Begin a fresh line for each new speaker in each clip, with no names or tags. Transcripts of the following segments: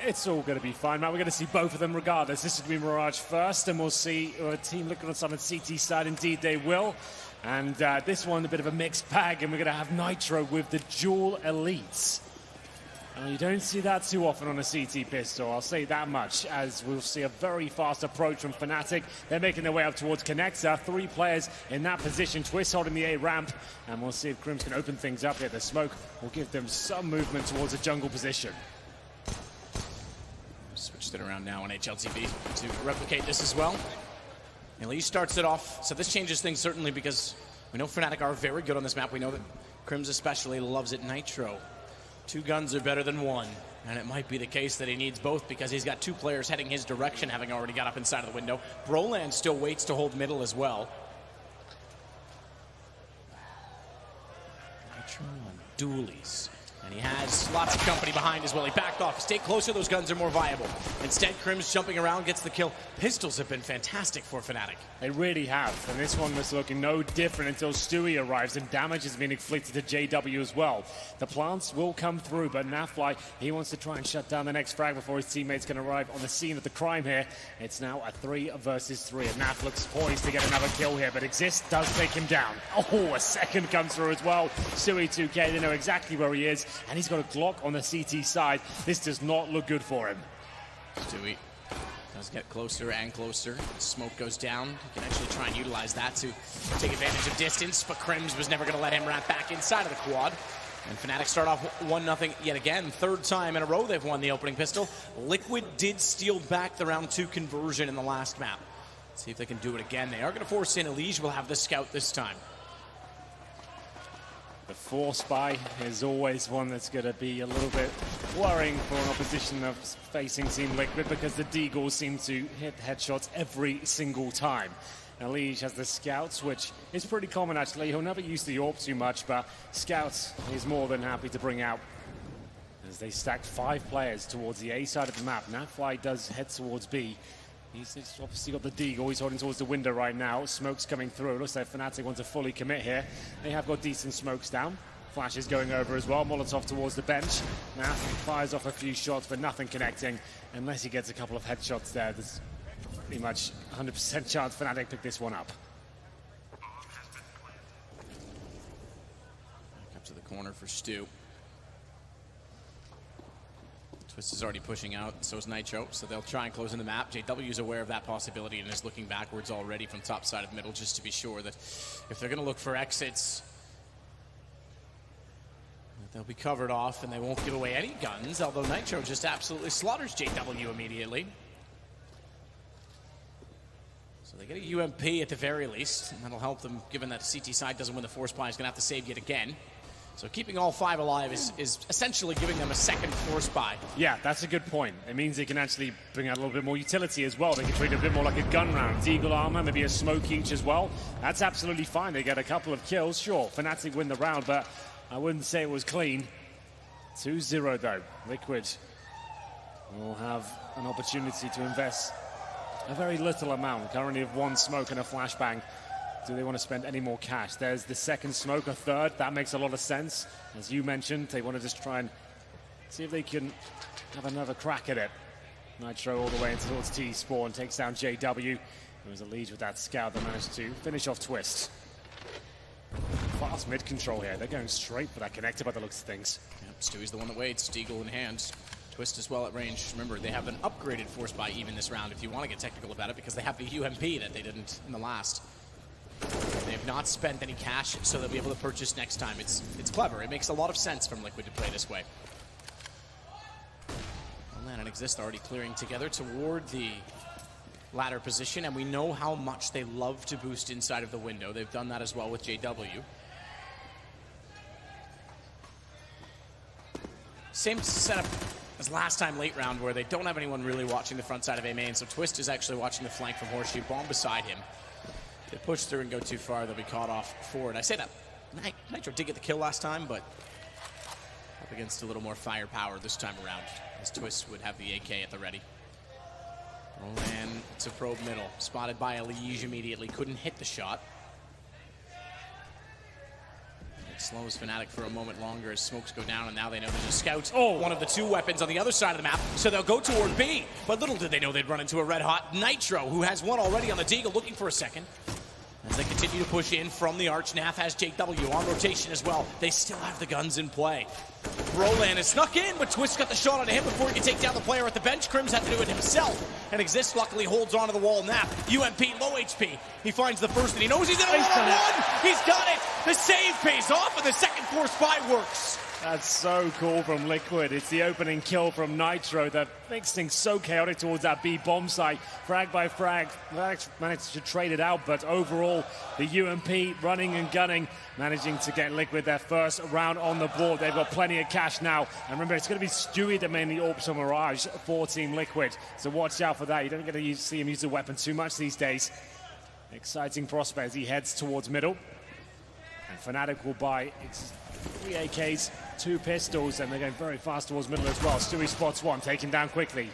It's all going to be fine, man. We're going to see both of them regardless. This is going to be Mirage first, and we'll see a team looking on Summit CT side. Indeed, they will. And this one, a bit of a mixed bag, and we're going to have Nitro with the dual elites. You don't see that too often on a CT pistol, I'll say that much, as we'll see a very fast approach from Fnatic. They're making their way up towards Connector. 3 players in that position. Twist holding the A ramp, and we'll see if Crims can open things up here. The smoke will give them some movement towards a jungle position.
Switched it around now on HLTV to replicate this as well. Elise starts it off, so this changes things certainly because we know Fnatic are very good on this map. We know that Crims especially loves it. Nitro. 2 guns are better than 1, and it might be the case that he needs both because he's got 2 players heading his direction, having already got up inside of the window. Broland still waits to hold middle as well. Nitro on dualies. And he has lots of company behind as well. He backed off. Stay closer, those guns are more viable. Instead, Crims jumping around, gets the kill. Pistols have been fantastic for Fnatic.
They really have, and this one was looking no different until Stewie arrives, and damage has been inflicted to JW as well. The plants will come through, but Nafly, he wants to try and shut down the next frag before his teammates can arrive on the scene of the crime here. It's now a 3 versus 3, and Naf looks poised to get another kill here, but Exist does take him down. Oh, a second comes through as well. Stewie 2K, they know exactly where he is, and he's got a Glock on the CT side. This does not look good for him.
Stewie does get closer and closer. Smoke goes down. He can actually try and utilize that to take advantage of distance, but Crims was never going to let him wrap back inside of the quad. And Fnatic start off 1-0 yet again. 3rd time in a row they've won the opening pistol. Liquid did steal back the round 2 conversion in the last map. Let's see if they can do it again. They are going to force in. Elige will have the scout this time.
The Force Buy is always one that's going to be a little bit worrying for an opposition of facing Team Liquid because the Deagles seem to hit headshots every single time. Elige has the Scouts, which is pretty common actually. He'll never use the AWP too much, but Scouts he's more than happy to bring out as they stack 5 players towards the A side of the map. Nafly does head towards B. He's obviously got the Deagle. He's holding towards the window right now. Smoke's coming through. Looks like Fnatic want to fully commit here. They have got decent smokes down. Flash is going over as well. Molotov towards the bench. Now fires off a few shots, but nothing connecting. Unless he gets a couple of headshots there, there's pretty much 100% chance Fnatic pick this one up.
Back up to the corner for Stu. Twist is already pushing out, so is Nitro, so they'll try and close in the map. JW is aware of that possibility and is looking backwards already from top side of middle just to be sure that if they're going to look for exits, they'll be covered off and they won't give away any guns, although Nitro just absolutely slaughters JW immediately. So they get a UMP at the very least, and that'll help them given that the CT side doesn't win the force buy. Is going to have to save yet again. So keeping all 5 alive is essentially giving them a second force buy.
Yeah, that's a good point. It means they can actually bring out a little bit more utility as well. They can treat it a bit more like a gun round. Deagle armor, maybe a smoke each as well. That's absolutely fine. They get a couple of kills. Sure, Fnatic win the round, but I wouldn't say it was clean. 2-0 though. Liquid will have an opportunity to invest a very little amount. Currently of 1 smoke and a flashbang. Do they want to spend any more cash? There's the second smoke, a 3rd. That makes a lot of sense. As you mentioned, they want to just try and see if they can have another crack at it. Nitro all the way into towards T spawn, takes down JW. There was a lead with that scout that managed to finish off Twist. Fast mid control here. They're going straight for that connector by the looks of things.
Yep, Stewie's the one that waits. Deagle in hand. Twist as well at range. Remember, they have an upgraded force buy even this round if you want to get technical about it because they have the UMP that they didn't in the last. They have not spent any cash, so they'll be able to purchase next time. It's clever. It makes a lot of sense from Liquid to play this way. Broland and Exist already clearing together toward the ladder position, and we know how much they love to boost inside of the window. They've done that as well with JW. Same setup as last time late round, where they don't have anyone really watching the front side of A main, so Twist is actually watching the flank from Horseshoe. Bomb beside him. They push through and go too far, they'll be caught off forward. I say that Nitro did get the kill last time, but up against a little more firepower this time around, as Twist would have the AK at the ready. Broland to probe middle, spotted by Elige immediately, couldn't hit the shot. Slows Fnatic for a moment longer as smokes go down, and now they know there's a scout.
Oh.
One of the two weapons on the other side of the map, so they'll go toward B. But little did they know they'd run into a red-hot Nitro, who has one already on the Deagle, looking for a second. As they continue to push in from the arch, Naf has JW on rotation as well. They still have the guns in play. Roland has snuck in, but Twist got the shot on him before he could take down the player at the bench. Crims had to do it himself, and Exist luckily holds onto the wall. Naf, UMP, low HP. He finds the first, and he knows he's in a one-on-one. He's got it. The save pays off, and the second force buy works.
That's so cool from Liquid. It's the opening kill from Nitro that makes things so chaotic towards that B bomb site. Frag by frag, managed to trade it out, but overall, the UMP running and gunning, managing to get Liquid their first round on the board. They've got plenty of cash now. And remember, it's going to be Stewie that mainly orbs on Mirage for Team Liquid. So watch out for that. You don't get to see him use the weapon too much these days. Exciting prospect as he heads towards middle. And Fnatic will buy 3 AKs, 2 pistols, and they're going very fast towards middle as well. Stewie spots one, taken down quickly.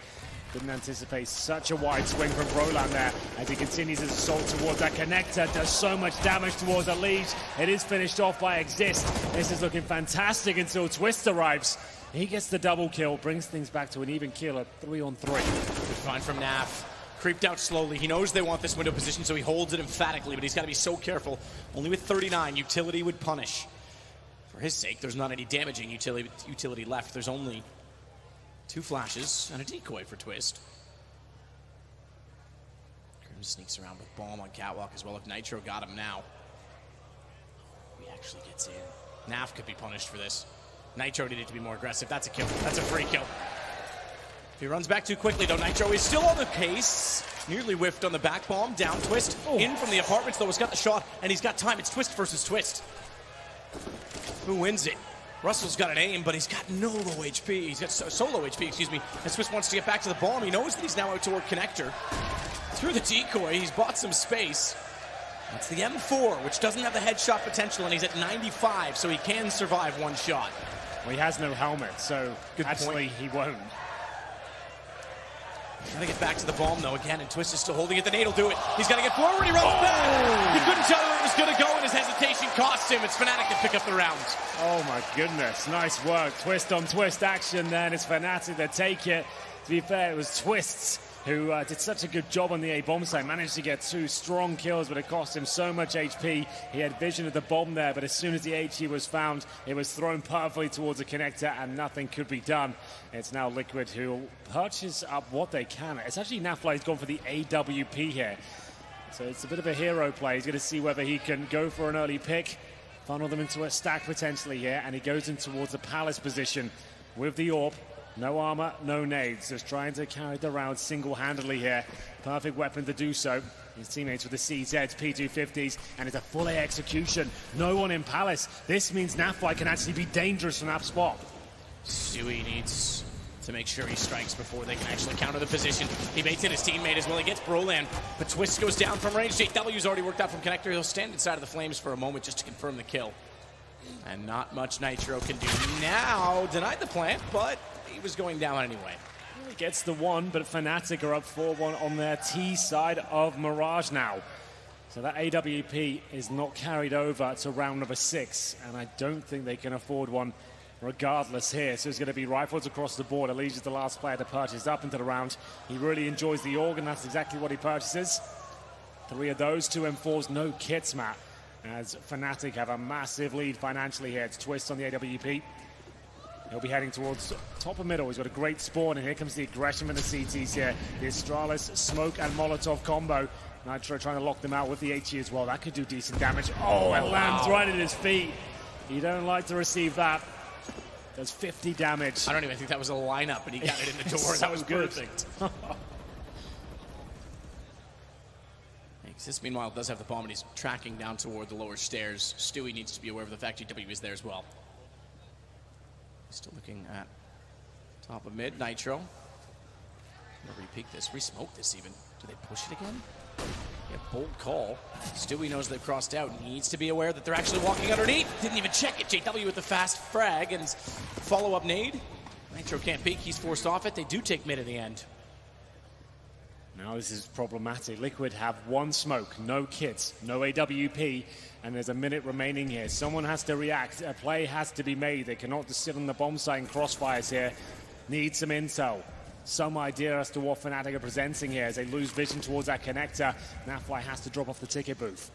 Didn't anticipate such a wide swing from Roland there as he continues his assault towards that connector. Does so much damage towards the lead. It is finished off by Exist. This is looking fantastic until Twist arrives. He gets the double kill, brings things back to an even kill at 3-on-3.
Good find from Naf. Creeped out slowly. He knows they want this window position, so he holds it emphatically, but he's got to be so careful. Only with 39, utility would punish. For his sake, there's not any damaging utility left. There's only 2 flashes and a decoy for Twist. Grim sneaks around with Bomb on Catwalk as well. If Nitro got him now, he actually gets in. Naf could be punished for this. Nitro needed to be more aggressive. That's a kill. That's a free kill. If he runs back too quickly, though, Nitro is still on the pace. Nearly whiffed on the back bomb. Down Twist. Oh. In from the apartments, though, has got the shot, and he's got time. It's Twist versus Twist. Who wins it? Russell's got an aim, but he's got no low HP. He's got so low HP, excuse me. And Twist wants to get back to the bomb. He knows that he's now out toward connector. Through the decoy, he's bought some space. That's the M4, which doesn't have the headshot potential, and he's at 95, so he can survive one shot.
Well, he has no helmet, so actually he won't.
Trying to get back to the bomb, though, again, and Twist is still holding it. The nade will do it. He's got to get forward. He runs back. He couldn't tell where it was going to go, and his hesitation cost him. It's Fnatic that pick up the round.
Oh, my goodness. Nice work. Twist on twist action then. It's Fnatic that take it. To be fair, it was Twists who did such a good job on the A bomb site. Managed to get 2 strong kills, but it cost him so much HP. He had vision of the bomb there, but as soon as the HE was found, it was thrown perfectly towards the connector, and nothing could be done. It's now Liquid who purchase up what they can. It's actually Nafly has gone for the AWP here. So it's a bit of a hero play. He's going to see whether he can go for an early pick, funnel them into a stack potentially here, and he goes in towards the Palace position with the AWP. No armor, no nades. Just trying to carry the round single-handedly here. Perfect weapon to do so. His teammates with the CZs, P250s, and it's a full A execution. No one in Palace. This means Nafly can actually be dangerous from that spot.
Stewie needs to make sure he strikes before they can actually counter the position. He baits in his teammate as well. He gets Broland, but Twist goes down from range. JW's already worked out from connector. He'll stand inside of the flames for a moment just to confirm the kill. And not much Nitro can do now. Denied the plant, but he was going down anyway.
He gets the one, but Fnatic are up 4-1 on their T side of Mirage now. So that AWP is not carried over to round number 6, and I don't think they can afford one regardless here. So it's going to be rifles across the board. Elijah's the last player to purchase up into the round. He really enjoys the AUG, and that's exactly what he purchases. 3 of those, 2 M4s, no kits, Matt, as Fnatic have a massive lead financially here. It's Twist on the AWP. He'll be heading towards top of middle. He's got a great spawn, and here comes the aggression from the CTs here. The Astralis smoke and Molotov combo. Nitro trying to lock them out with the HE as well. That could do decent damage. Oh, it lands right at his feet. You don't like to receive that. Does 50 damage.
I don't even think that was a lineup, but he got it in the door.
So
that was
good.
Perfect. This, meanwhile, does have the bomb, and he's tracking down toward the lower stairs. Stewie needs to be aware of the fact JW is there as well. Still looking at top of mid. Nitro. Re-peek this, re-smoke this even. Do they push it again? Yeah, bold call. Stewie knows they've crossed out, and he needs to be aware that they're actually walking underneath. Didn't even check it. JW with the fast frag and follow-up nade. Nitro can't peek. He's forced off it. They do take mid at the end.
Now this is problematic. Liquid have one smoke, no kits, no AWP, and there's a minute remaining here. Someone has to react. A play has to be made. They cannot just sit on the bomb site and crossfires here. Need some intel. Some idea as to what Fnatic are presenting here as they lose vision towards that connector. Nafly has to drop off the ticket booth.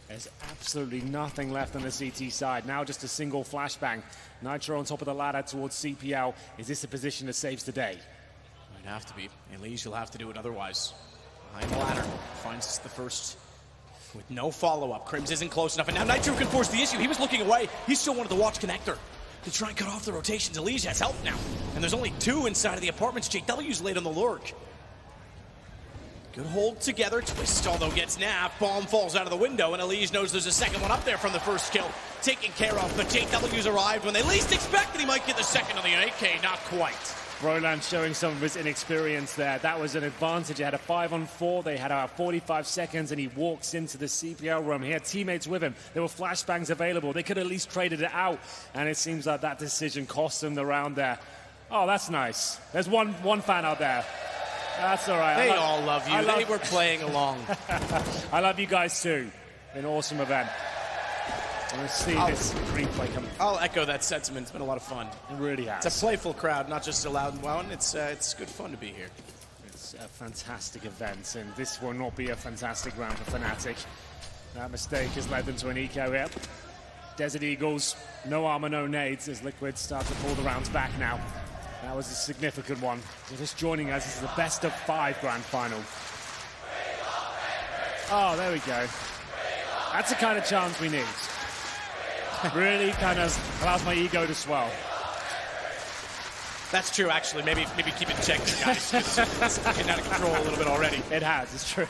There's absolutely nothing left on the CT side. Now just a single flashbang. Nitro on top of the ladder towards CPL. Is this a position that saves the day?
Might have to be. Elise, you'll have to do it otherwise. Behind the ladder. Finds the first with no follow-up. Crims isn't close enough, and now Nitro can force the issue. He was looking away. He still wanted to watch connector to try and cut off the rotations. Elise has help now. And there's only two inside of the apartments. JW's late on the lurk. Good hold together. Twist, although, gets napped. Bomb falls out of the window, and Elise knows there's a second one up there from the first kill. Taken care of, but JW's arrived when they least expected he might get the second on the AK. Not quite.
Broland showing some of his inexperience there. That was an advantage. He had a 5-on-4. They had about 45 seconds, and he walks into the CPL room. He had teammates with him. There were flashbangs available. They could at least traded it out, and it seems like that decision cost them the round there. Oh, that's nice. There's one fan out there. That's all right.
They all love you. They were playing along.
I love you guys too. An awesome event. Let's see this replay come.
I'll echo that sentiment. It's been a lot of fun.
It really has.
It's a playful crowd, not just a loud one. It's good fun to be here.
It's a fantastic event, and this will not be a fantastic round for Fnatic. That mistake has led them to an eco here. Desert Eagles, no armor, no nades, as Liquid start to pull the rounds back now. That was a significant one. So just joining us, this is the best of 5 grand final. Oh, there we go. That's the kind of chance we need. Really kind of allows my ego to swell.
That's true, actually. Maybe keep it checked, guys. It's getting out of control a little bit already.
It has, it's true.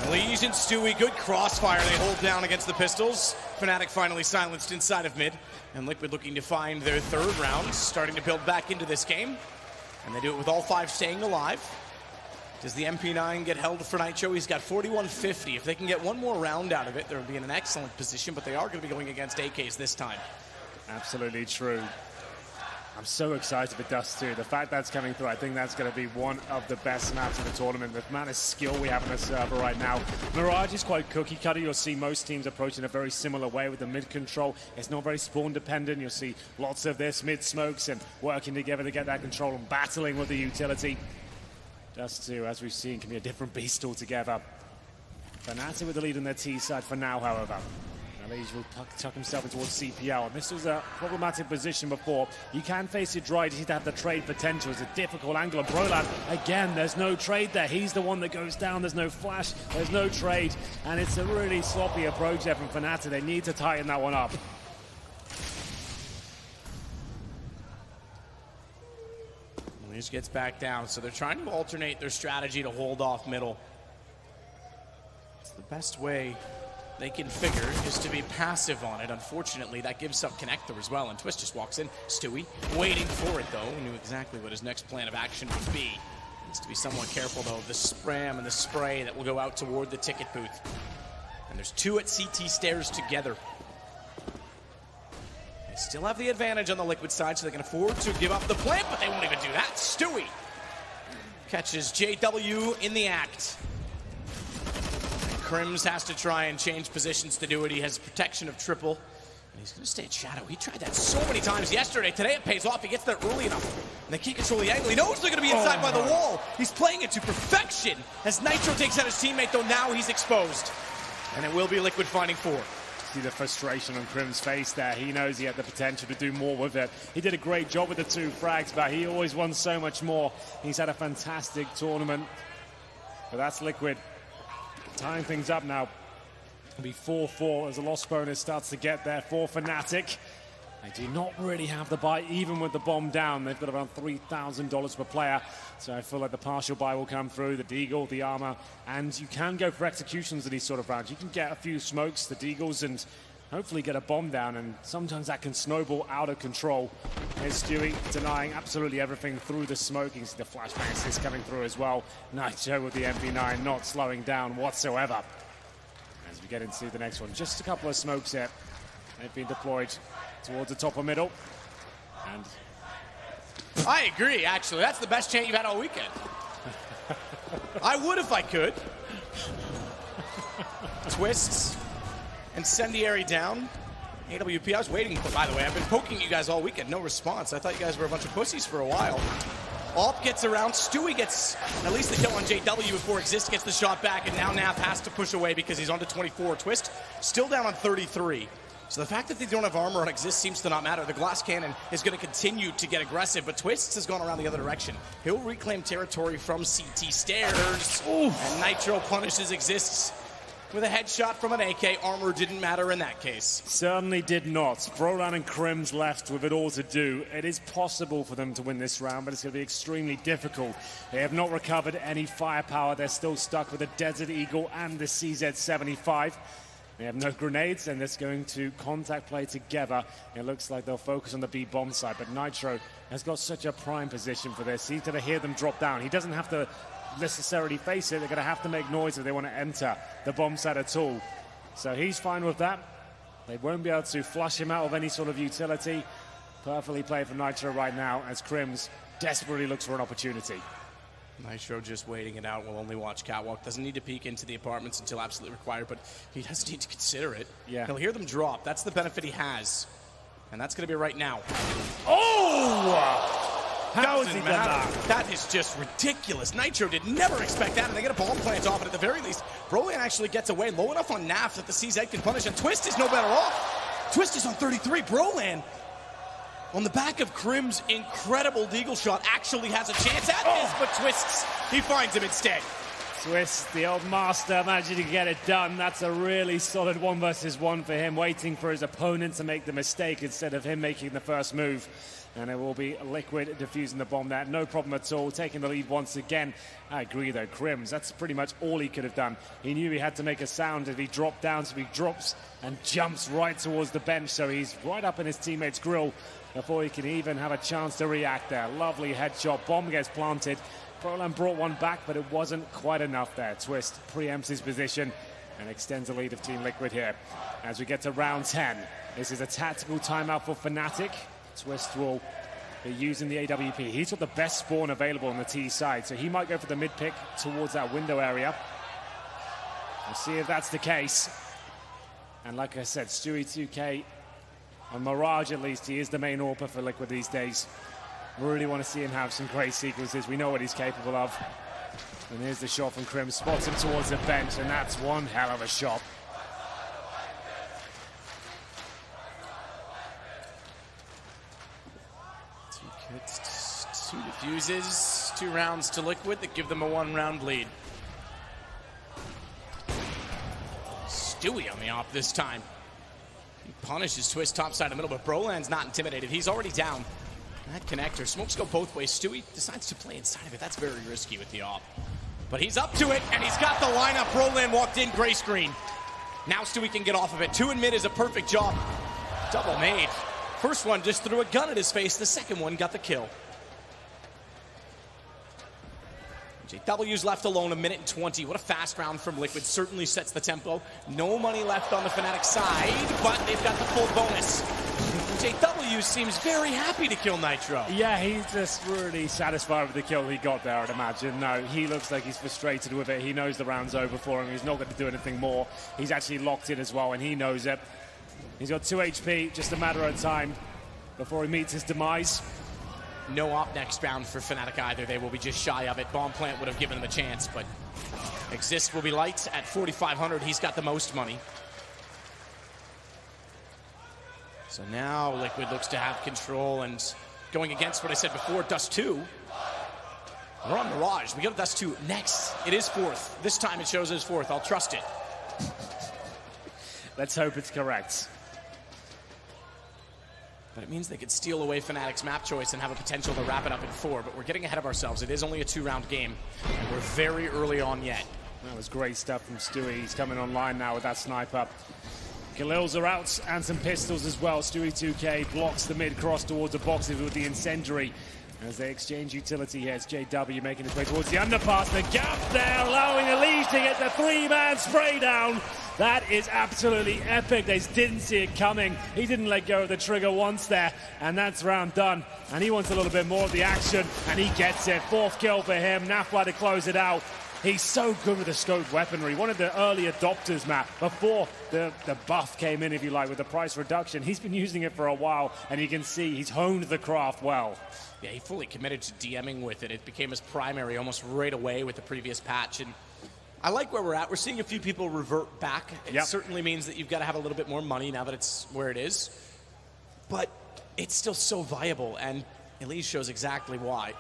Elise and Stewie, good crossfire. They hold down against the pistols. Fnatic finally silenced inside of mid. And Liquid looking to find their third round, starting to build back into this game. And they do it with all 5 staying alive. Does the MP9 get held for Nitro? He's got 4150. If they can get one more round out of it, they'll be in an excellent position, but they are going to be going against AKs this time.
Absolutely true. I'm so excited for Dust 2. The fact that's coming through, I think that's going to be one of the best maps of the tournament. The amount of skill we have on the server right now. Mirage is quite cookie cutter. You'll see most teams approaching a very similar way with the mid control. It's not very spawn dependent. You'll see lots of this mid smokes and working together to get that control and battling with the utility. Dust 2, as we've seen, can be a different beast altogether. Fnatic with the lead on their T side for now, however. Elise will tuck himself in towards CPL. And this was a problematic position before. You can face it dry, you need to have the trade potential. It's a difficult angle. And Broland, again, there's no trade there. He's the one that goes down. There's no flash, there's no trade. And it's a really sloppy approach there from Fnatic. They need to tighten that one up.
Elise gets back down, so they're trying to alternate their strategy to hold off middle. It's the best way they can figure is to be passive on it. Unfortunately, that gives up connector as well, and Twist just walks in. Stewie waiting for it, though. He knew exactly what his next plan of action would be. Needs to be somewhat careful, though, of the spram and the spray that will go out toward the ticket booth. And there's 2 at CT stairs together. They still have the advantage on the Liquid side, so they can afford to give up the plant, but they won't even do that. Stewie catches JW in the act. Crims has to try and change positions to do it. He has protection of triple, and he's going to stay in shadow. He tried that so many times yesterday. Today it pays off. He gets there early enough, and they can't control the angle. He knows they're going to be inside by the wall. He's playing it to perfection. As Nitro takes out his teammate, though, now he's exposed, and it will be Liquid finding 4.
See the frustration on Crim's face there. He knows he had the potential to do more with it. He did a great job with the 2 frags, but he always wants so much more. He's had a fantastic tournament, but that's Liquid. Tying things up now. It'll be 4-4 as the loss bonus starts to get there for Fnatic. They do not really have the buy, even with the bomb down. They've got around $3,000 per player. So I feel like the partial buy will come through, the Deagle, the armor, and you can go for executions in these sort of rounds. You can get a few smokes, the Deagles, and hopefully get a bomb down, and sometimes that can snowball out of control. Here's Stewie denying absolutely everything through the smoke. You can see the flashbang assist coming through as well. Nitro with the MP9 not slowing down whatsoever. As we get into the next one, just a couple of smokes here. They've been deployed towards the top of middle. And
I agree, actually. That's the best chant you've had all weekend. I would if I could. Twists. Incendiary down. AWP, I was waiting. By the way, I've been poking you guys all weekend. No response. I thought you guys were a bunch of pussies for a while. Alp gets around. Stewie gets at least the kill on JW before Exist gets the shot back, and now Naf has to push away because he's on to 24. Twist still down on 33. So the fact that they don't have armor on Exist seems to not matter. The glass cannon is going to continue to get aggressive, but Twists has gone around the other direction. He'll reclaim territory from CT stairs. Ooh. And Nitro punishes Exists with a headshot from an AK. Armor didn't matter in that case.
Certainly did not. Brolan and Crims left with it all to do. It is possible for them to win this round, but it's going to be extremely difficult. They have not recovered any firepower. They're still stuck with the Desert Eagle and the CZ-75. They have no grenades, and it's going to contact play together. It looks like they'll focus on the B bomb side, but Nitro has got such a prime position for this. He's going to hear them drop down. He doesn't have to necessarily face it. They're going to have to make noise if they want to enter the bomb site at all. So he's fine with that. They won't be able to flush him out of any sort of utility. Perfectly played for Nitro right now as Crims desperately looks for an opportunity.
Nitro just waiting it out. Will only watch Catwalk. Doesn't need to peek into the apartments until absolutely required, but he does need to consider it.
Yeah.
He'll hear them drop. That's the benefit he has. And that's going to be right now.
Oh! How has he done that?
That is just ridiculous. Nitro did never expect that, and they get a bomb plant off it at the very least. Brolan actually gets away low enough on Naf that the CZ can punish, and Twist is no better off. Twist is on 33. Brolan, on the back of Crim's incredible deagle shot, actually has a chance at this, but Twists, he finds him instead.
Twist, the old master, managing to get it done. That's a really solid 1 versus 1 for him, waiting for his opponent to make the mistake instead of him making the first move. And it will be Liquid defusing the bomb there. No problem at all, taking the lead once again. I agree though, Crims, that's pretty much all he could have done. He knew he had to make a sound if he dropped down, so he drops and jumps right towards the bench, so he's right up in his teammate's grill before he can even have a chance to react there. Lovely headshot, bomb gets planted. Brolan brought one back, but it wasn't quite enough there. Twist preempts his position and extends the lead of Team Liquid here. As we get to round 10, this is a tactical timeout for Fnatic. Twist will be using the AWP. He's got the best spawn available on the T side, so he might go for the mid pick towards that window area. We'll see if that's the case. And like I said, Stewie 2K, on Mirage at least, he is the main AWPer for Liquid these days. We really want to see him have some great sequences. We know what he's capable of. And here's the shot from Crim. Spots him towards the bench, and that's one hell of a shot.
Two defuses, 2 rounds to Liquid that give them a 1-round lead. Stewie on the op this time. He punishes Twist topside in the middle, but Brolan's not intimidated. He's already down. That connector. Smokes go both ways. Stewie decides to play inside of it. That's very risky with the op. But he's up to it, and he's got the lineup. Brolan walked in, gray screen. Now Stewie can get off of it. 2 in mid is a perfect job. Double made. First one just threw a gun at his face. The second one got the kill. JW's left alone, 1:20. What a fast round from Liquid. Certainly sets the tempo. No money left on the Fnatic side, but they've got the full bonus. JW seems very happy to kill Nitro.
Yeah, he's just really satisfied with the kill he got there, I'd imagine. No, he looks like he's frustrated with it. He knows the round's over for him. He's not going to do anything more. He's actually locked in as well, and he knows it. He's got 2 HP, just a matter of time before he meets his demise.
No op next round for Fnatic either. They will be just shy of it. Bomb plant would have given them a chance, but Exist will be light at 4,500. He's got the most money. So now Liquid looks to have control, and going against what I said before, Dust 2. We're on Mirage. We go to Dust 2 next. It is 4th. This time it shows as 4th. I'll trust it.
Let's hope it's correct.
But it means they could steal away Fnatic's map choice and have a potential to wrap it up in 4. But we're getting ahead of ourselves. It is only a 2-round game, and we're very early on yet.
That was great stuff from Stewie. He's coming online now with that sniper. Galils are out, and some pistols as well. Stewie 2K blocks the mid-cross towards the boxes with the incendiary. As they exchange utility here, it's JW making his way towards the underpass. The gap there, allowing Elise to get the 3-man spray down. That is absolutely epic. They didn't see it coming. He didn't let go of the trigger once there, and that's round done. And he wants a little bit more of the action, and he gets it. 4th kill for him. Nafwa to close it out. He's so good with the scoped weaponry. One of the early adopters, Matt, before the buff came in, if you like, with the price reduction. He's been using it for a while, and you can see he's honed the craft well.
Yeah, he fully committed to DMing with it. It became his primary almost right away with the previous patch. And I like where we're at. We're seeing a few people revert back. It certainly means that you've got to have a little bit more money now that it's where it is. But it's still so viable, and Elise shows exactly why.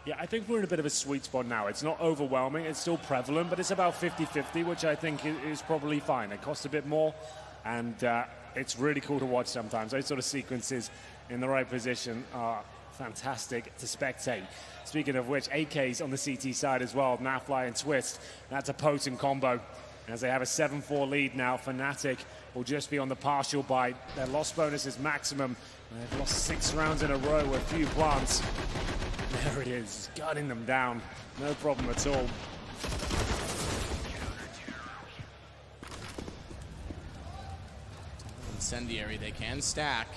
Yeah, I think we're in a bit of a sweet spot now. It's not overwhelming. It's still prevalent, but it's about 50-50, which I think is probably fine. It costs a bit more, and it's really cool to watch sometimes. Those sort of sequences in the right position are fantastic to spectate. Speaking of which, AK's on the CT side as well. Nafly and Twist. That's a potent combo. As they have a 7-4 lead now, Fnatic will just be on the partial bite. Their loss bonus is maximum. They've lost 6 rounds in a row with a few plants. There it is, gutting them down. No problem at all.
Incendiary, they can stack.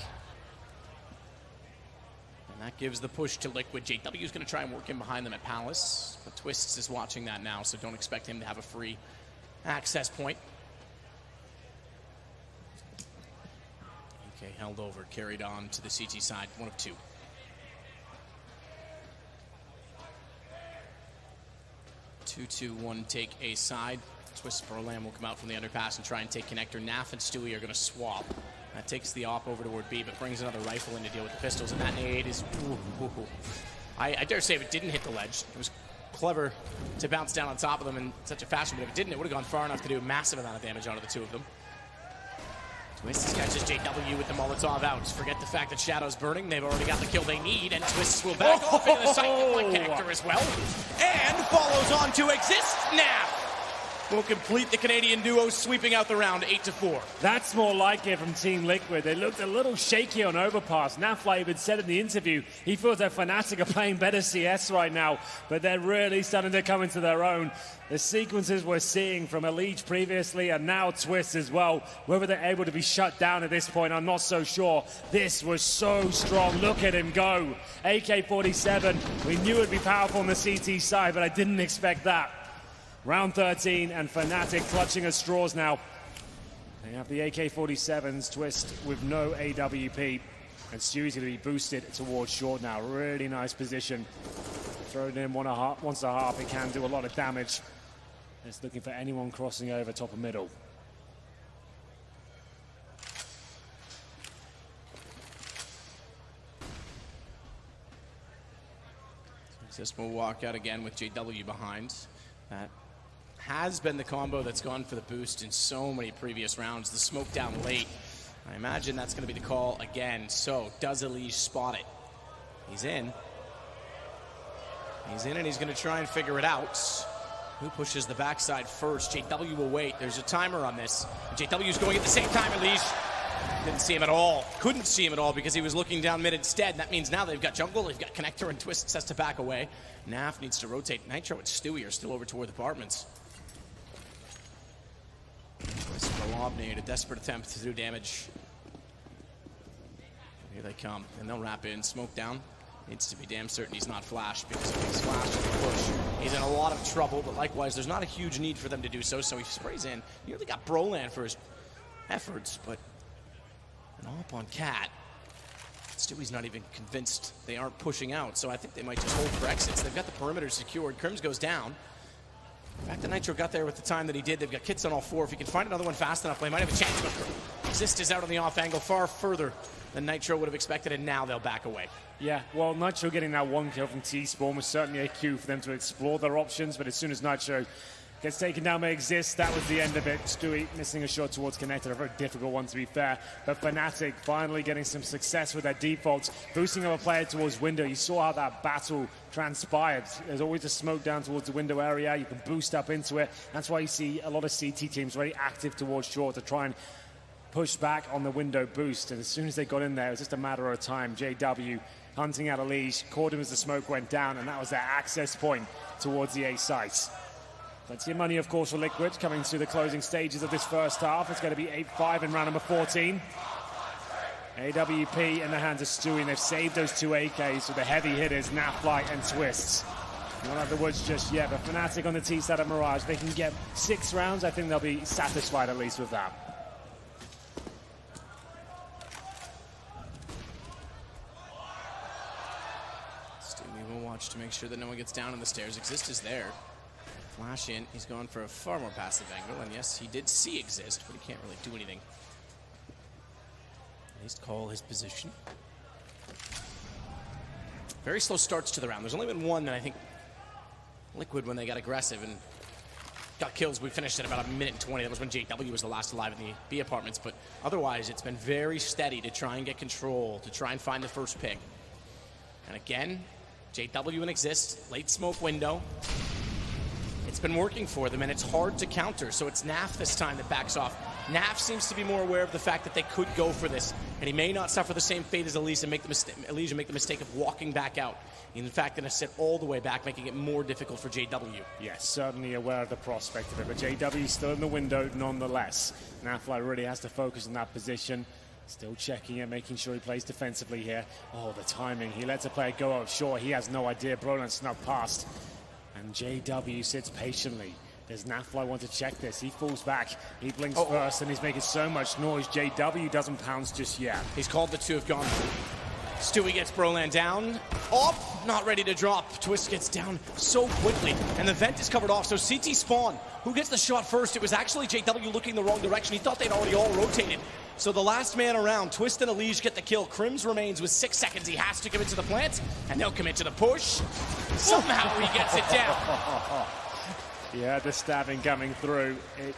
And that gives the push to Liquid. JW's going to try and work in behind them at Palace. But Twists is watching that now, so don't expect him to have a free access point. Okay, held over, carried on to the CT side, 1 of 2. 2-2-1 take A side. Twist Berlam will come out from the underpass and try and take connector. Naf and Stewie are going to swap. That takes the op over toward B, but brings another rifle in to deal with the pistols, and that nade is... I dare say if it didn't hit the ledge, it was clever to bounce down on top of them in such a fashion, but if it didn't, it would have gone far enough to do a massive amount of damage onto the 2 of them. Twist catches JW with the Molotov out. Forget the fact that Shadow's burning. They've already got the kill they need, and Twists will back off into the site with connector as well. And follows on to Exist. Naf will complete the Canadian duo, sweeping out the round 8-4.
That's more like it from Team Liquid. They looked a little shaky on overpass. Nafly even said in the interview he feels that Fnatic are playing better CS right now, but they're really starting to come into their own. The sequences we're seeing from Elite previously and now Twist as well, whether they're able to be shut down at this point, I'm not so sure. This was so strong. Look at him go. AK-47, we knew it'd be powerful on the CT side, but I didn't expect that. Round 13, and Fnatic clutching at straws now. They have the AK-47s, Twist with no AWP, and Stewie's going to be boosted towards short now. Really nice position. Thrown in once a half, it can do a lot of damage. It's looking for anyone crossing over top of middle.
Exist will walk out again with JW behind. That has been the combo that's gone for the boost in so many previous rounds. The smoke down late. I imagine that's going to be the call again. So, does Elise spot it? He's in. He's in, and he's going to try and figure it out. Who pushes the backside first? JW will wait. There's a timer on this. JW's going at the same time, Elise. Didn't see him at all. Couldn't see him at all because he was looking down mid instead. That means now they've got jungle, they've got connector, and Twist has to back away. Naf needs to rotate. Nitro and Stewie are still over toward the apartments. Twist Berlam, a desperate attempt to do damage. Here they come, and they'll wrap in. Smoke down. Needs to be damn certain he's not flashed, because if he's flashed in the push, he's in a lot of trouble. But likewise, there's not a huge need for them to do so, so he sprays in. He really got Brolan for his efforts, but an op on Cat. Stewie's not even convinced they aren't pushing out, so I think they might just hold for exits. They've got the perimeter secured. Crims goes down. The fact that Nitro got there with the time that he did, they've got kits on all 4. If he can find another one fast enough, they might have a chance, but Exist is out on the off angle far further than Nitro would have expected, and now they'll back away.
Yeah, well, Nitro getting that 1 kill from T-Spawn was certainly a cue for them to explore their options, but as soon as Nitro gets taken down by Exist, that was the end of it. Stewie missing a shot towards connector, a very difficult one to be fair. But Fnatic finally getting some success with their defaults, boosting up a player towards window. You saw how that battle transpired. There's always a smoke down towards the window area. You can boost up into it. That's why you see a lot of CT teams very active towards short to try and push back on the window boost. And as soon as they got in there, it was just a matter of time. JW hunting out a leash, caught him as the smoke went down, and that was their access point towards the A sites. Plenty of money, of course, for Liquid coming to the closing stages of this first half. It's going to be 8-5 in round number 14. AWP in the hands of Stewie, and they've saved those 2 AKs with the heavy hitters, Nafly and Twists. Not out of the woods just yet, but Fnatic on the T side of Mirage, they can get 6 rounds. I think they'll be satisfied at least with that.
We will watch to make sure that no one gets down on the stairs. Exist is there. Flash in. He's going for a far more passive angle, and yes, he did see Exist, but he can't really do anything. At least call his position. Very slow starts to the round. There's only been one that I think Liquid, when they got aggressive and got kills, we finished at about 1:20. That was when JW was the last alive in the B apartments, but otherwise it's been very steady to try and get control, to try and find the first pick. And again, JW and Exist, late smoke window. It's been working for them, and it's hard to counter, so it's Naf this time that backs off. Naf seems to be more aware of the fact that they could go for this, and he may not suffer the same fate as Elise and make the mistake of walking back out. In fact, going to sit all the way back, making it more difficult for JW.
Yes, certainly aware of the prospect of it, but JW still in the window nonetheless. Nafly really has to focus on that position. Still checking it, making sure he plays defensively here. Oh, the timing. He lets a player go out. Sure, he has no idea. Brolan snuck past. And JW sits patiently. Does Nafly want to check this? He falls back. He blinks first, and he's making so much noise. JW doesn't pounce just yet.
He's called the 2 have gone. Stewie gets Brolan down. Up, not ready to drop. Twist gets down so quickly, and the vent is covered off. So CT spawn. Who gets the shot first? It was actually JW looking the wrong direction. He thought they'd already all rotated. So the last man around, Twist and Elige get the kill. Crims remains with 6 seconds. He has to commit to the plant, and they'll commit to the push. Somehow he gets it down.
Yeah, the stabbing coming through. It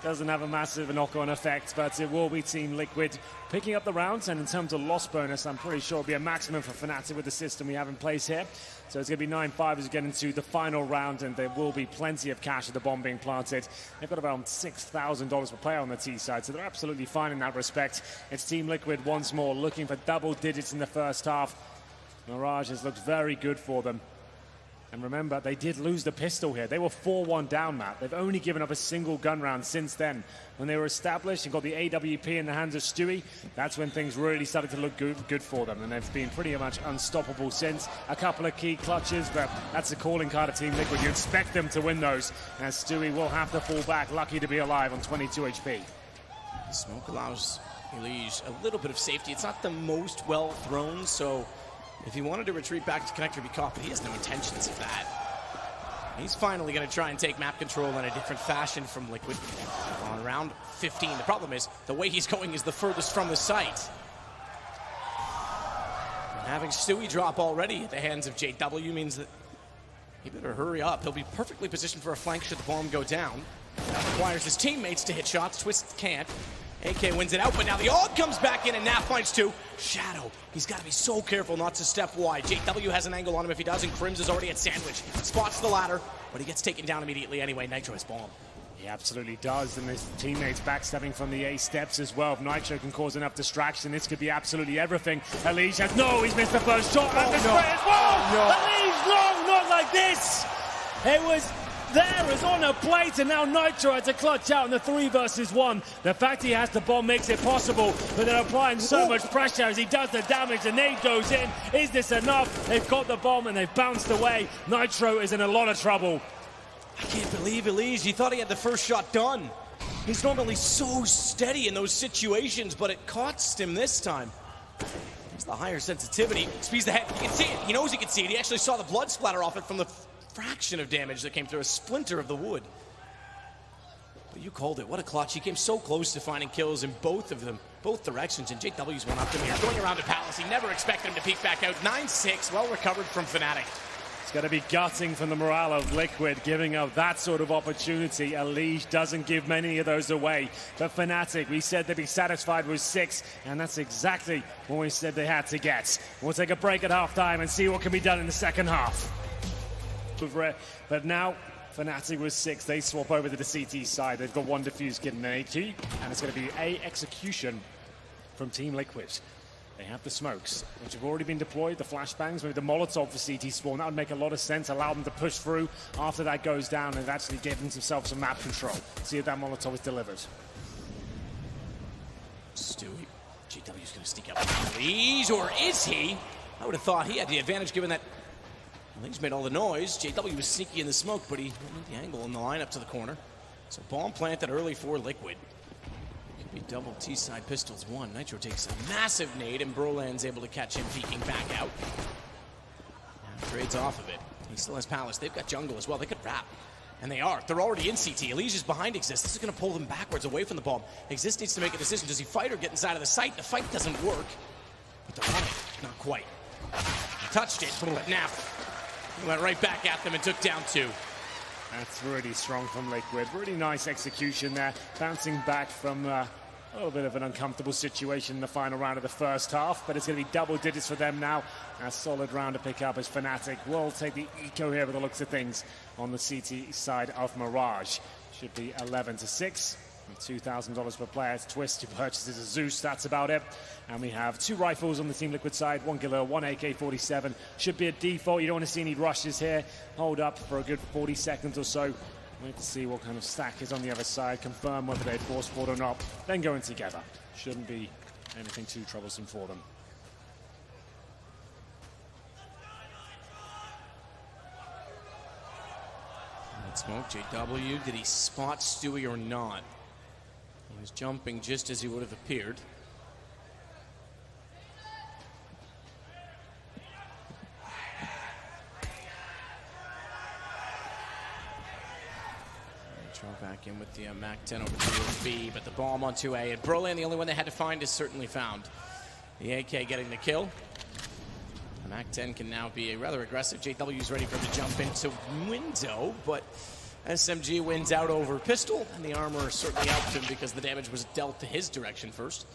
doesn't have a massive knock-on effect, but it will be Team Liquid picking up the rounds. And in terms of loss bonus, I'm pretty sure it'll be a maximum for Fnatic with the system we have in place here. So it's going to be 9-5 as we get into the final round, and there will be plenty of cash with the bomb being planted. They've got about $6,000 per player on the T side, so they're absolutely fine in that respect. It's Team Liquid once more looking for double digits in the first half. Mirage has looked very good for them. And remember, they did lose the pistol here. They were 4-1 down, Matt. They've only given up a single gun round since then. When they were established and got the AWP in the hands of Stewie, that's when things really started to look good for them. And they've been pretty much unstoppable since. A couple of key clutches, but that's the calling card of Team Liquid. You expect them to win those, as Stewie will have to fall back, lucky to be alive on 22 HP.
Smoke allows Elige a little bit of safety. It's not the most well thrown, so if he wanted to retreat back to connector, be caught, but he has no intentions of that. He's finally going to try and take map control in a different fashion from Liquid on round 15. The problem is, the way he's going is the furthest from the site. And having Stewie drop already at the hands of JW means that he better hurry up. He'll be perfectly positioned for a flank should the bomb go down. That requires his teammates to hit shots. Twist can't. AK wins it out, but now the AUG comes back in, and Naf finds 2. Shadow, he's got to be so careful not to step wide. JW has an angle on him if he does, and Crims is already at sandwich. Spots the ladder, but he gets taken down immediately anyway. Nitro has bomb.
He absolutely does, and his teammates backstabbing from the A steps as well. If Nitro can cause enough distraction, this could be absolutely everything. Elige has, no, he's missed the first shot, and the spray as well! Elige, no, not like this! It was there is on a plate, and now Nitro had to clutch out in the 3 versus 1. The fact he has the bomb makes it possible, but they're applying so much pressure as he does the damage. The nade goes in. Is this enough? They've got the bomb and they've bounced away. Nitro is in a lot of trouble.
I can't believe Elige. He thought he had the first shot done. He's normally so steady in those situations, but it cost him this time. It's the higher sensitivity. Speeds the head. He can see it. He knows he can see it. He actually saw the blood splatter off it from the fraction of damage that came through, a splinter of the wood. But you called it. What a clutch. He came so close to finding kills in both of them, both directions, and JW's one up to me. Going around to Palace. He never expected him to peek back out. 9-6, well recovered from Fnatic.
It's going to be gutting from the morale of Liquid, giving up that sort of opportunity. Elige doesn't give many of those away. But Fnatic, we said they'd be satisfied with 6, and that's exactly what we said they had to get. We'll take a break at halftime and see what can be done in the second half. But now, Fnatic with 6, they swap over to the CT side. They've got 1 defuse getting an AT, and it's going to be A execution from Team Liquid. They have the smokes, which have already been deployed, the flashbangs, maybe the Molotov for CT spawn. That would make a lot of sense, allow them to push through after that goes down and actually give themselves some map control. See if that Molotov is delivered.
Stewie, JW's going to sneak up with Elige, or is he? I would have thought he had the advantage given that Well, he's made all the noise. JW was sneaky in the smoke, but he moved the angle in the line up to the corner. So bomb planted early for Liquid. Could be double T-side pistols one. Nitro takes a massive nade, and Broland's able to catch him peeking back out. Now trades off of it. He still has Palace. They've got jungle as well. They could wrap. And they are. They're already in CT. Elysia's behind Exist. This is going to pull them backwards away from the bomb. Exist needs to make a decision. Does he fight or get inside of the site? The fight doesn't work. But they're on it. Not quite. He touched it, but Naf went right back at them and took down two.
That's really strong from Liquid. Really nice execution there. Bouncing back from a little bit of an uncomfortable situation in the final round of the first half, but it's going to be double digits for them now. A solid round to pick up as Fnatic will take the eco here with the looks of things on the CT side of Mirage. Should be 11-6. $2,000 per player. It's Twist who purchases a Zeus. That's about it. And we have two rifles on the Team Liquid side, one Galil, one AK-47. Should be a default. You don't want to see any rushes here. Hold up for a good 40 seconds or so. Wait to see what kind of stack is on the other side. Confirm whether they force forward or not. Then go in together. Shouldn't be anything too troublesome for them.
Smoke, JW, did he spot Stewie or not? He was jumping just as he would have appeared. Throw back in with the MAC-10 over to B, but the bomb on 2A. And Broland, the only one they had to find, is certainly found. The AK getting the kill. MAC-10 can now be a rather aggressive. JW's ready for the jump into window, but SMG wins out over pistol, and the armor certainly helped him because the damage was dealt to his direction first.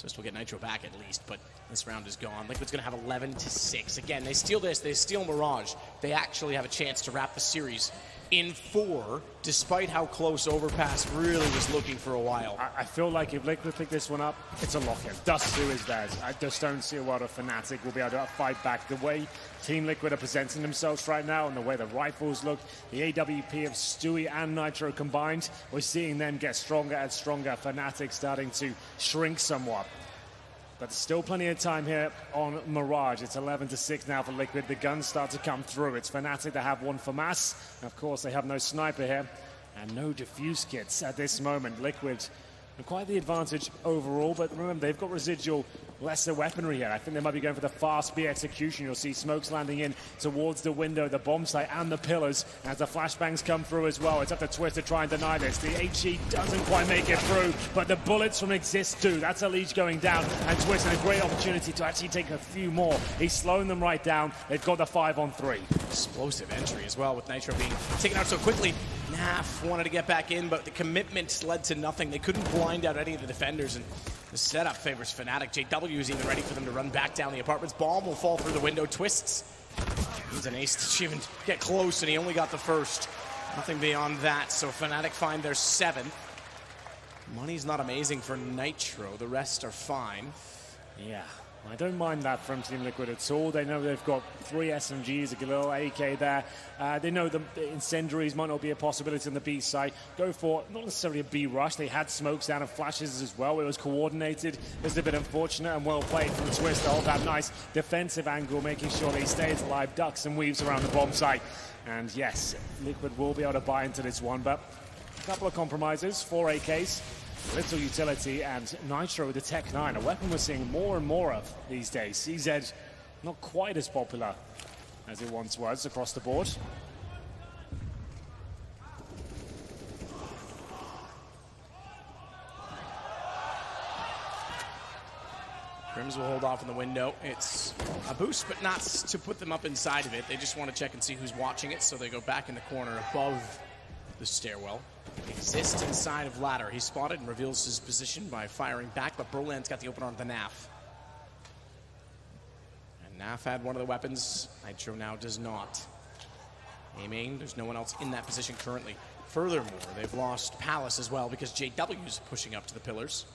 Just will get Nitro back at least, but this round is gone. Liquid's going to have 11-6. Again, they steal this, they steal Mirage. They actually have a chance to wrap the series in 4, despite how close Overpass really was looking for a while.
I feel like if Liquid pick this one up, it's a lock-in. Dust 2 is theirs. I just don't see a world of Fnatic will be able to fight back. The way Team Liquid are presenting themselves right now and the way the rifles look, the AWP of Stewie and Nitro combined, we're seeing them get stronger and stronger. Fnatic starting to shrink somewhat. But there's still plenty of time here on Mirage. It's 11-6 now for Liquid. The guns start to come through. It's Fnatic that have one for mass. And of course, they have no sniper here and no diffuse kits at this moment. Liquid have quite the advantage overall, but remember, they've got residual lesser weaponry here. I think they might be going for the fast B execution. You'll see smokes landing in towards the window, the bomb site, and the pillars as the flashbangs come through as well. It's up to Twist to try and deny this. The HE doesn't quite make it through, but the bullets from Exist do. That's a leech going down, and Twist had a great opportunity to actually take a few more. He's slowing them right down. They've got the 5-on-3.
Explosive entry as well, with Nitro being taken out so quickly. Naf wanted to get back in, but the commitment led to nothing. They couldn't blind out any of the defenders, and the setup favors Fnatic. JW is even ready for them to run back down the apartments. Bomb will fall through the window. Twists. He's an ace to even get close, and he only got the first. Nothing beyond that, so Fnatic find their 7th. Money's not amazing for Nitro. The rest are fine.
Yeah. I don't mind that from Team Liquid at all. They know they've got 3 SMGs, a Galil, AK there. They know the incendiaries might not be a possibility on the B side. Go for not necessarily a B rush. They had smokes down and flashes as well. It was coordinated. It was a bit unfortunate and well played from Twist to hold that nice defensive angle, making sure they stays alive, ducks and weaves around the bomb site. And yes, Liquid will be able to buy into this one, but a couple of compromises, 4 AKs. Little utility, and Nitro with the Tech 9, a weapon we're seeing more and more of these days. CZ not quite as popular as it once was across the board.
Grims will hold off in the window. It's a boost, but not to put them up inside of it. They just want to check and see who's watching it, so they go back in the corner above the stairwell. Exist inside of ladder. He spotted and reveals his position by firing back, but Broland's got the opener on the Naf. And Naf had one of the weapons. Nitro now does not. Aiming, there's no one else in that position currently. Furthermore, they've lost Palace as well because JW's pushing up to the pillars.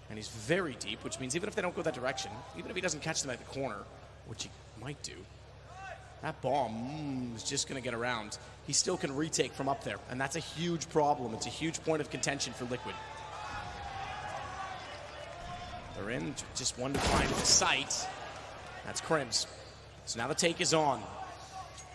And he's very deep, which means even if they don't go that direction, even if he doesn't catch them at the corner, which he might do, that bomb is just going to get around. He still can retake from up there, and that's a huge problem. It's a huge point of contention for Liquid. They're in, just one to find the site. That's Crims. So now the take is on.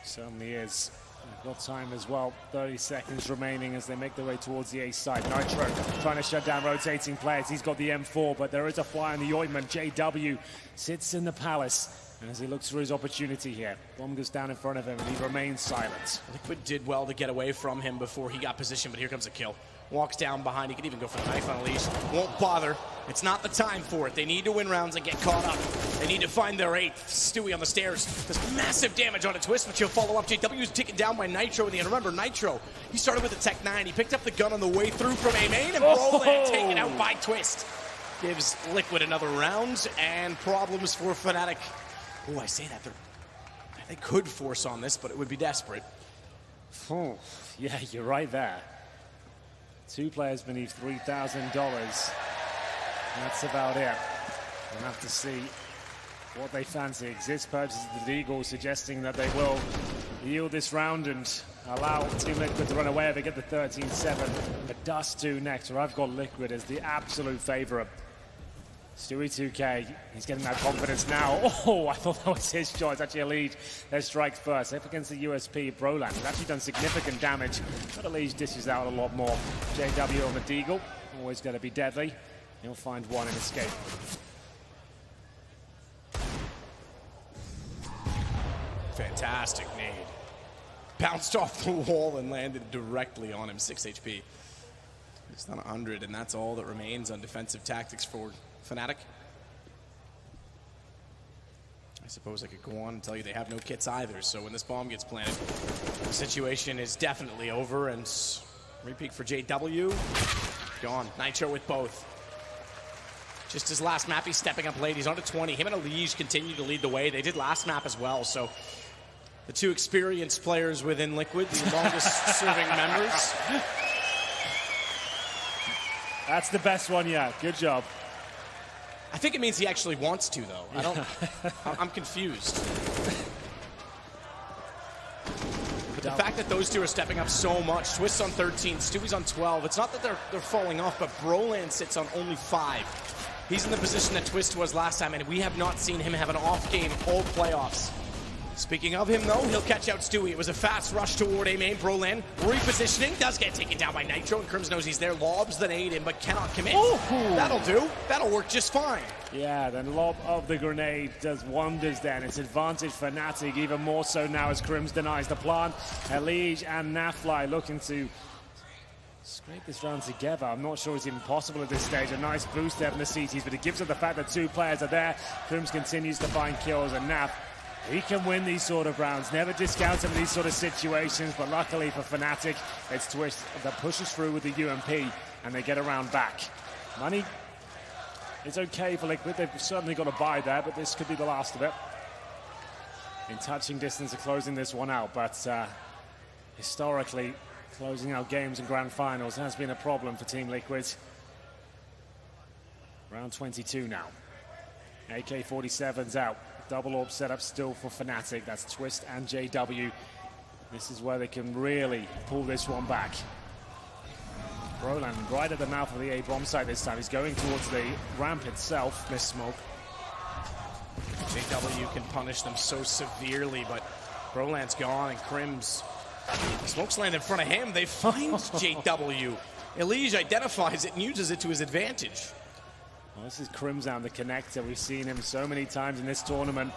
Certainly is. They've got time as well. 30 seconds remaining as they make their way towards the A side. Nitro trying to shut down rotating players. He's got the M4, but there is a fly in the ointment. JW sits in the palace. And as he looks for his opportunity here, bomb goes down in front of him and he remains silent.
Liquid did well to get away from him before he got positioned, but here comes a kill. Walks down behind. He could even go for the knife on a leash. Won't bother. It's not the time for it. They need to win rounds and get caught up. They need to find their 8th. Stewie on the stairs does massive damage on a twist, but she'll follow up. JW is taken down by Nitro in the end. Remember, Nitro, he started with the Tech 9. He picked up the gun on the way through from A-Main, and Broland taken out by Twist. Gives Liquid another round, and problems for Fnatic. Oh, I say that. They could force on this, but it would be desperate.
Oh, yeah, you're right there. 2 players beneath $3,000. That's about it. We'll have to see what they fancy. Exist purchases the Eagle suggesting that they will yield this round and allow Team Liquid to run away if they get the 13-7. But Dust 2 next, where I've got Liquid as the absolute favorite. Stewie 2K, he's getting that confidence now. Oh, I thought that was his shot. It's actually a lead. Their strike first. Up against the USP, Broland has actually done significant damage. But Elise dishes out a lot more. JW on the Deagle, always going to be deadly. He'll find one and escape.
Fantastic nade. Bounced off the wall and landed directly on him. 6 HP. It's not 100, and that's all that remains on defensive tactics for Fnatic. I suppose I could go on and tell you they have no kits either, so when this bomb gets planted, the situation is definitely over, and repeat for JW. Gone. Nitro with both. Just his last map, he's stepping up late. He's on to 20. Him and Elige continue to lead the way. They did last map as well, so the 2 experienced players within Liquid, the longest serving members.
That's the best one yet. Good job.
I think it means he actually wants to, though. I don't. I'm confused. But the fact that those 2 are stepping up so much, Twist's on 13, Stewie's on 12. It's not that they're falling off, but Broland sits on only 5. He's in the position that Twist was last time, and we have not seen him have an off game all playoffs. Speaking of him, though, he'll catch out Stewie. It was a fast rush toward A-Main. Broland repositioning, does get taken down by Nitro, and Crims knows he's there. Lobs the nade in, but cannot commit.
Ooh.
That'll do. That'll work just fine.
Yeah, the lob of the grenade does wonders then. It's advantage for Fnatic, even more so now as Crims denies the plant. Elige and Nafly looking to scrape this round together. I'm not sure it's even possible at this stage. A nice boost there from the CTs, but it gives it the fact that 2 players are there. Crims continues to find kills, and Naf, he can win these sort of rounds. Never discount him in these sort of situations, but luckily for Fnatic, it's Twist that pushes through with the UMP, and they get a round back. Money is okay for Liquid. They've certainly got a buy there, but this could be the last of it. In touching distance of closing this one out, but historically, closing out games in grand finals has been a problem for Team Liquid. Round 22 now. AK-47's out. Double orb setup still for Fnatic. That's Twist and JW. This is where they can really pull this one back. Broland right at the mouth of the A bomb site this time. He's going towards the ramp itself. Miss smoke.
JW can punish them so severely, but Broland's gone, and Crims, the smoke's landed in front of him. They find JW. Elige identifies it and uses it to his advantage.
Well, this is Crimson, the connector. We've seen him so many times in this tournament.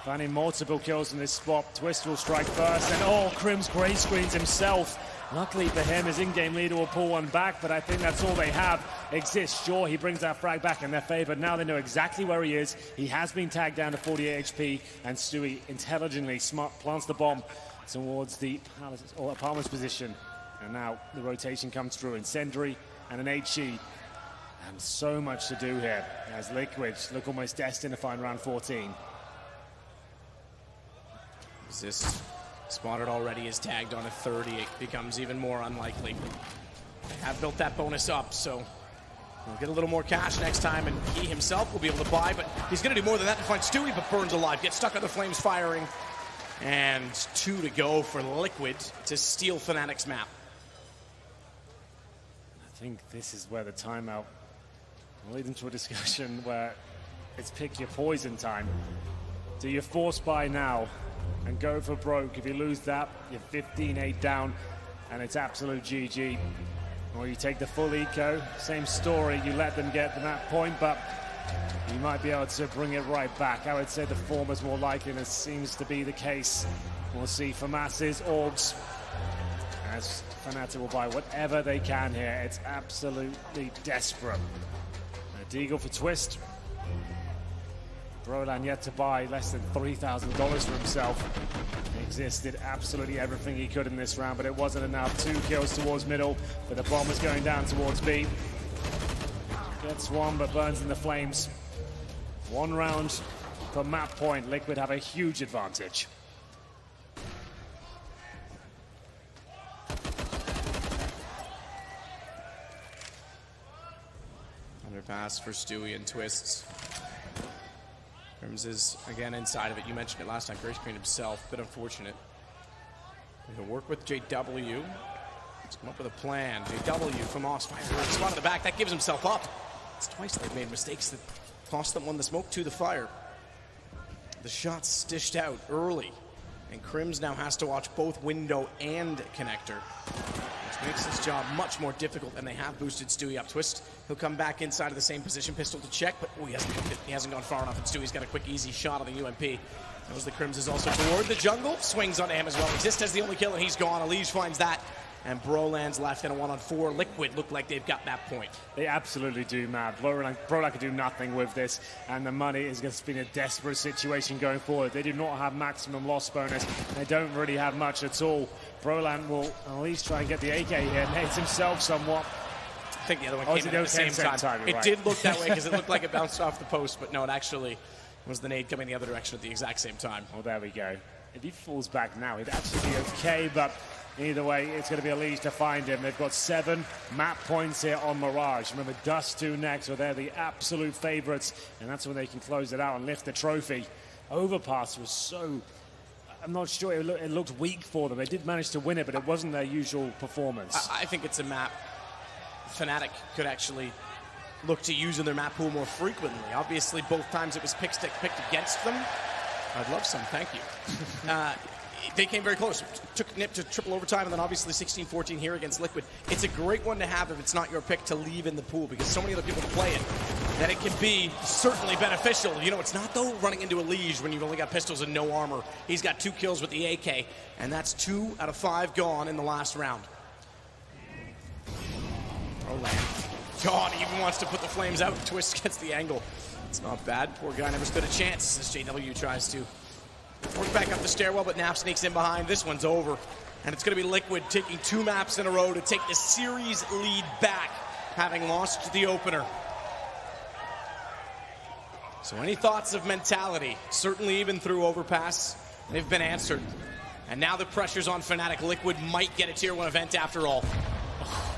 Finding multiple kills from this spot. Twist will strike first, and Crims gray screens himself. Luckily for him, his in-game leader will pull one back, but I think that's all they have. Exists, sure, he brings that frag back in their favor. Now they know exactly where he is. He has been tagged down to 48 HP, and Stewie intelligently plants the bomb towards the Palmer's position. And now the rotation comes through. Incendiary and an HE. And so much to do here as Liquid look almost destined to find round 14.
Resist spotted already is tagged on a 30. It becomes even more unlikely. They have built that bonus up, so he'll get a little more cash next time, and he himself will be able to buy, but he's going to do more than that to find Stewie, but burns alive. Gets stuck on the flames firing, and 2 to go for Liquid to steal Fnatic's map.
I think this is where the timeout will lead into a discussion where it's pick your poison time. Do you force buy now and go for broke. If you lose that, you're 15-8 down, and it's absolute GG. Or you take the full eco, same story, you let them get to that point, but you might be able to bring it right back. I would say the former's more likely, and it seems to be the case. We'll see for masses, Orgs, as Fnatic will buy whatever they can here. It's absolutely desperate. A Deagle for Twist. Brolan yet to buy less than $3,000 for himself. He existed absolutely everything he could in this round, but it wasn't enough. 2 kills towards middle, but the bomb was going down towards B. Gets one, but burns in the flames. 1 round per map point. Liquid have a huge advantage.
Underpass for Stewie and Twists. Crims is again inside of it. You mentioned it last time. Gray screen himself. Bit unfortunate. He'll work with JW. Let's come up with a plan. JW from Moss finds a spot in the back. That gives himself up. It's twice they've made mistakes that cost them one the smoke, 2 the fire. The shots stitched out early. And Crims now has to watch both window and connector, which makes this job much more difficult, and they have boosted Stewie up. Twist, he'll come back inside of the same position, pistol to check, but he hasn't gone far enough, and Stewie's got a quick, easy shot on the UMP. Knows the Crims is also toward the jungle, swings onto him as well. Exist has the only kill, and he's gone. Elige finds that, and Brolan's left in a 1-on-4. Liquid look like they've got that point.
They absolutely do, Matt. Brolan can do nothing with this, and the money is going to be in a desperate situation going forward. They do not have maximum loss bonus. They don't really have much at all. Brolan will at least try and get the AK here, nates himself somewhat.
I think the other one came in at the same time. It did look that way because it looked like it bounced off the post, but no, it actually was the nade coming the other direction at the exact same time.
Well, there we go. If he falls back now, he'd actually be okay, but either way, it's going to be Elige to find him. They've got 7 map points here on Mirage. Remember, Dust 2 next, so they're the absolute favorites, and that's when they can close it out and lift the trophy. Overpass was so... I'm not sure, it looked weak for them. They did manage to win it, but it wasn't their usual performance.
I think it's a map Fnatic could actually look to use in their map pool more frequently. Obviously, both times it was picked against them. I'd love some, thank you. They came very close. Took Nip to triple overtime, and then obviously 16-14 here against Liquid. It's a great one to have if it's not your pick to leave in the pool, because so many other people can play it that it can be certainly beneficial. You know, it's not, though, running into Elige when you've only got pistols and no armor. He's got 2 kills with the AK, and that's 2 out of 5 gone in the last round. God, he even wants to put the flames out. Twist gets the angle. It's not bad. Poor guy never stood a chance as JW tries to work back up the stairwell, but Nap sneaks in behind. This one's over. And it's going to be Liquid taking 2 maps in a row to take the series lead back, having lost the opener. So any thoughts of mentality, certainly even through Overpass, they've been answered. And now the pressure's on Fnatic. Liquid might get a Tier 1 event after all.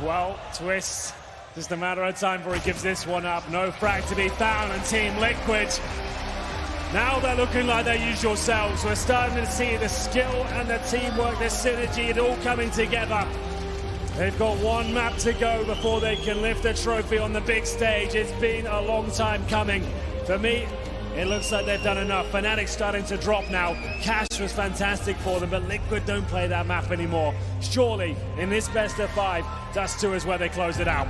Well, Twist, just a matter of time before he gives this one up. No frag to be found, and Team Liquid, now they're looking like their usual selves. We're starting to see the skill and the teamwork, the synergy, it all coming together. They've got 1 map to go before they can lift the trophy on the big stage. It's been a long time coming. For me, it looks like they've done enough. Fnatic's starting to drop now. Cash was fantastic for them, but Liquid don't play that map anymore. Surely, in this best of 5, Dust 2 is where they close it out.